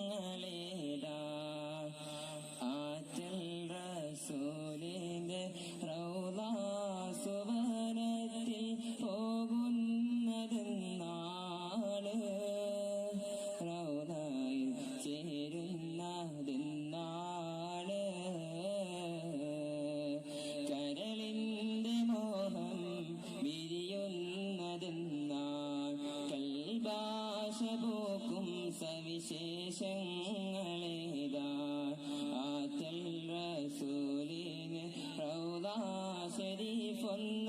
സവിശേഷങ്ങളേതാ ആറ്റൽ റസൂലിന്റെ റൗളാ സുവനത്തിൽ പോകുന്നതെന്നാണ് റൗളയിൽ ചേരുന്നതെന്നാണ് കരളിന്റെ മോഹം വിരിയുന്നതെന്നാൾ കൽഭാഷ പോക്കും സവിശേഷങ്ങളേതാ ആറ്റൽ റസൂലിന് റൗളാ ശരീഫൊന്ന്